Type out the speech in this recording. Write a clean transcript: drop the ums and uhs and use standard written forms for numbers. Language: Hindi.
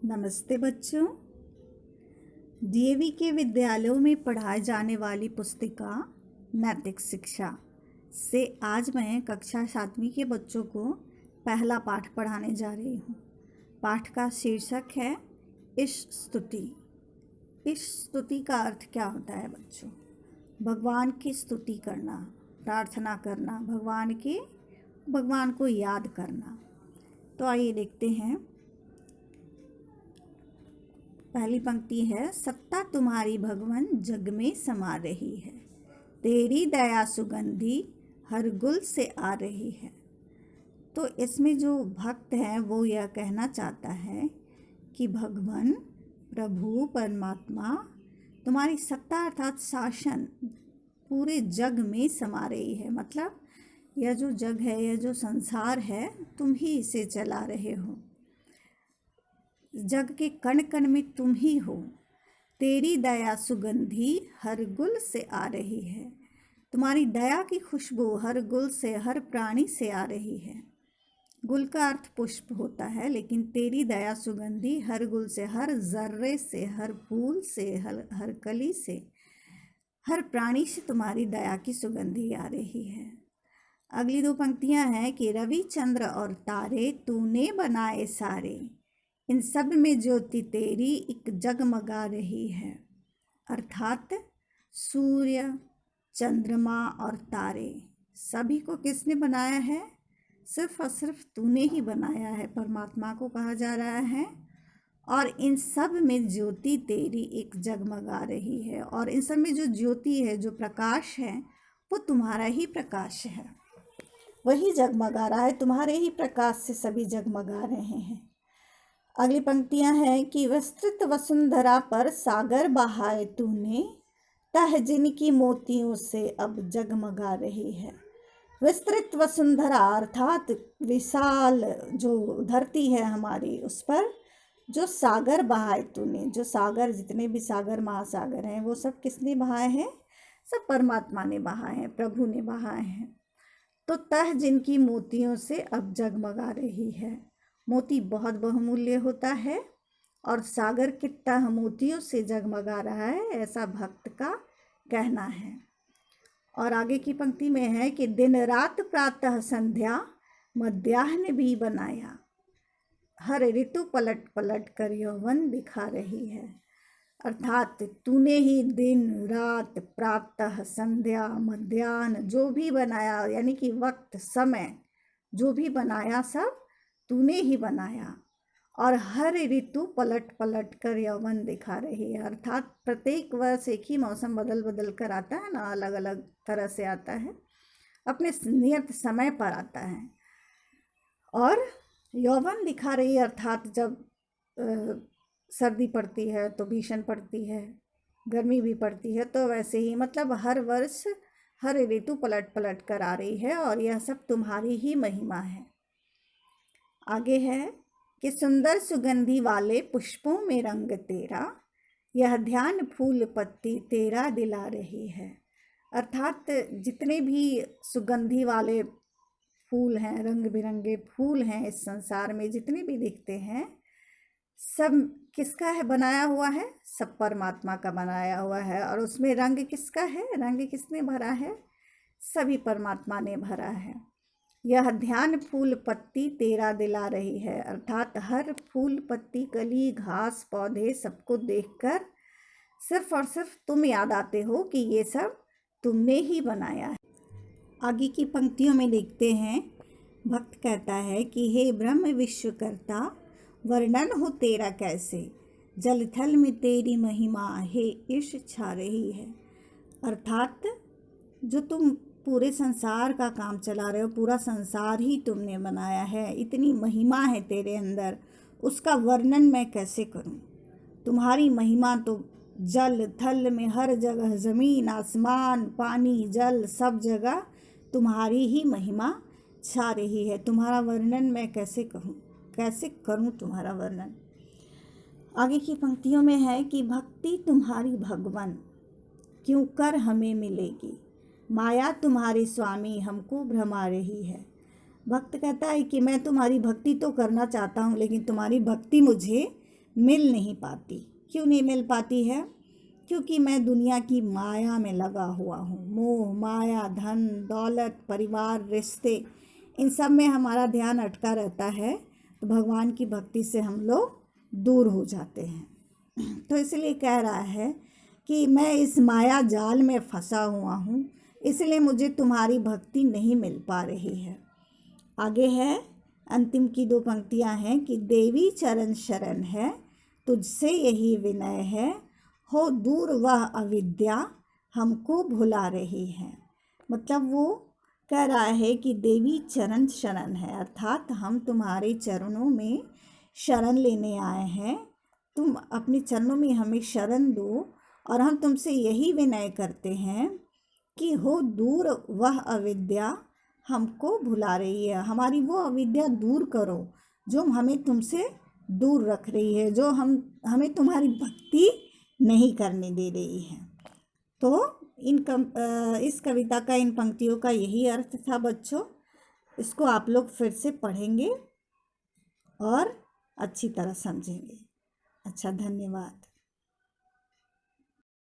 नमस्ते बच्चों। डीएवी के विद्यालयों में पढ़ाई जाने वाली पुस्तिका नैतिक शिक्षा से आज मैं कक्षा 7वीं के बच्चों को पहला पाठ पढ़ाने जा रही हूँ। पाठ का शीर्षक है ईश स्तुति। ईश स्तुति का अर्थ क्या होता है बच्चों? भगवान की स्तुति करना, प्रार्थना करना, भगवान को याद करना। तो आइए देखते हैं। पहली पंक्ति है, सत्ता तुम्हारी भगवन जग में समा रही है, तेरी दया सुगंधी हर गुल से आ रही है। तो इसमें जो भक्त है वो यह कहना चाहता है कि भगवान, प्रभु, परमात्मा, तुम्हारी सत्ता अर्थात शासन पूरे जग में समा रही है। मतलब यह जो जग है, यह जो संसार है, तुम ही इसे चला रहे हो। जग के कण कण में तुम ही हो। तेरी दया सुगंधी हर गुल से आ रही है। तुम्हारी दया की खुशबू हर गुल से, हर प्राणी से आ रही है। गुल का अर्थ पुष्प होता है, लेकिन तेरी दया सुगंधी हर गुल से, हर जर्रे से, हर फूल से, हर कली से, हर प्राणी से तुम्हारी दया की सुगंधी आ रही है। अगली दो पंक्तियां हैं कि रवि, चंद्र और तारे तूने बनाए सारे, इन सब में ज्योति तेरी एक जगमगा रही है। अर्थात सूर्य, चंद्रमा और तारे सभी को किसने बनाया है? सिर्फ और सिर्फ तूने ही बनाया है, परमात्मा को कहा जा रहा है। और इन सब में ज्योति तेरी एक जगमगा रही है। और इन सब में जो ज्योति है, जो प्रकाश है, वो तुम्हारा ही प्रकाश है, वही जगमगा रहा है। तुम्हारे ही प्रकाश से सभी जगमगा रहे हैं। अगली पंक्तियां हैं कि विस्तृत वसुंधरा पर सागर बहाए तूने, तह जिनकी मोतियों से अब जगमगा रही है। विस्तृत वसुंधरा अर्थात विशाल जो धरती है हमारी, उस पर जो सागर बहाए तूने, जो सागर, जितने भी सागर महासागर हैं, वो सब किसने बहाए हैं? सब परमात्मा ने बहाए हैं, प्रभु ने बहाए हैं। तो तह जिनकी मोतियों से अब जगमगा रही है। मोती बहुत बहुमूल्य होता है और सागर के तह मोतियों से जगमगा रहा है, ऐसा भक्त का कहना है। और आगे की पंक्ति में है कि दिन रात प्रातः संध्या मध्याह्न भी बनाया, हर ऋतु पलट पलट कर यौवन दिखा रही है। अर्थात तूने ही दिन रात प्रातः संध्या मध्याह्न जो भी बनाया, यानी कि वक्त समय जो भी बनाया सब तूने ही बनाया। और हर ऋतु पलट पलट कर यौवन दिखा रही है। अर्थात प्रत्येक वर्ष एक ही मौसम बदल बदल कर आता है ना, अलग अलग तरह से आता है, अपने नियत समय पर आता है और यौवन दिखा रही है। अर्थात जब सर्दी पड़ती है तो भीषण पड़ती है, गर्मी भी पड़ती है, तो वैसे ही मतलब हर वर्ष हर ऋतु पलट पलट कर आ रही है और यह सब तुम्हारी ही महिमा है। आगे है कि सुंदर सुगंधी वाले पुष्पों में रंग तेरा, यह ध्यान फूल पत्ती तेरा दिला रही है। अर्थात जितने भी सुगंधी वाले फूल हैं, रंग बिरंगे फूल हैं इस संसार में, जितने भी दिखते हैं, सब किसका है बनाया हुआ है? सब परमात्मा का बनाया हुआ है। और उसमें रंग किसका है? रंग किसने भरा है? सभी परमात्मा ने भरा है। यह ध्यान फूल पत्ती तेरा दिला रही है। अर्थात हर फूल पत्ती, कली, घास, पौधे सबको देखकर सिर्फ और सिर्फ तुम याद आते हो कि ये सब तुमने ही बनाया है। आगे की पंक्तियों में देखते हैं, भक्त कहता है कि हे ब्रह्म विश्वकर्ता, वर्णन हो तेरा कैसे, जल थल में तेरी महिमा हे ईश छा रही है। अर्थात जो तुम पूरे संसार का काम चला रहे हो, पूरा संसार ही तुमने बनाया है, इतनी महिमा है तेरे अंदर, उसका वर्णन मैं कैसे करूं? तुम्हारी महिमा तो जल थल में हर जगह, ज़मीन आसमान पानी जल सब जगह तुम्हारी ही महिमा छा रही है। तुम्हारा वर्णन मैं कैसे करूं तुम्हारा वर्णन? आगे की पंक्तियों में है कि भक्ति तुम्हारी भगवन क्यों कर हमें मिलेगी, माया तुम्हारी स्वामी हमको भ्रमा रही है। भक्त कहता है कि मैं तुम्हारी भक्ति तो करना चाहता हूँ, लेकिन तुम्हारी भक्ति मुझे मिल नहीं पाती। क्यों नहीं मिल पाती है? क्योंकि मैं दुनिया की माया में लगा हुआ हूँ। मोह माया, धन दौलत, परिवार, रिश्ते, इन सब में हमारा ध्यान अटका रहता है, तो भगवान की भक्ति से हम लोग दूर हो जाते हैं। तो इसलिए कह रहा है कि मैं इस माया जाल में फंसा हुआ हूँ, इसलिए मुझे तुम्हारी भक्ति नहीं मिल पा रही है। आगे है, अंतिम की 2 पंक्तियाँ हैं कि देवी चरण शरण है, तुझसे यही विनय है, हो दूर वह अविद्या हमको भुला रही है। मतलब वो कह रहा है कि देवी चरण शरण है, अर्थात हम तुम्हारे चरणों में शरण लेने आए हैं, तुम अपने चरणों में हमें शरण दो, और हम तुमसे यही विनय करते हैं कि हो दूर वह अविद्या हमको भुला रही है। हमारी वो अविद्या दूर करो जो हमें तुमसे दूर रख रही है, जो हमें तुम्हारी भक्ति नहीं करने दे रही है। तो इस कविता का, इन पंक्तियों का यही अर्थ था बच्चों। इसको आप लोग फिर से पढ़ेंगे और अच्छी तरह समझेंगे। अच्छा, धन्यवाद।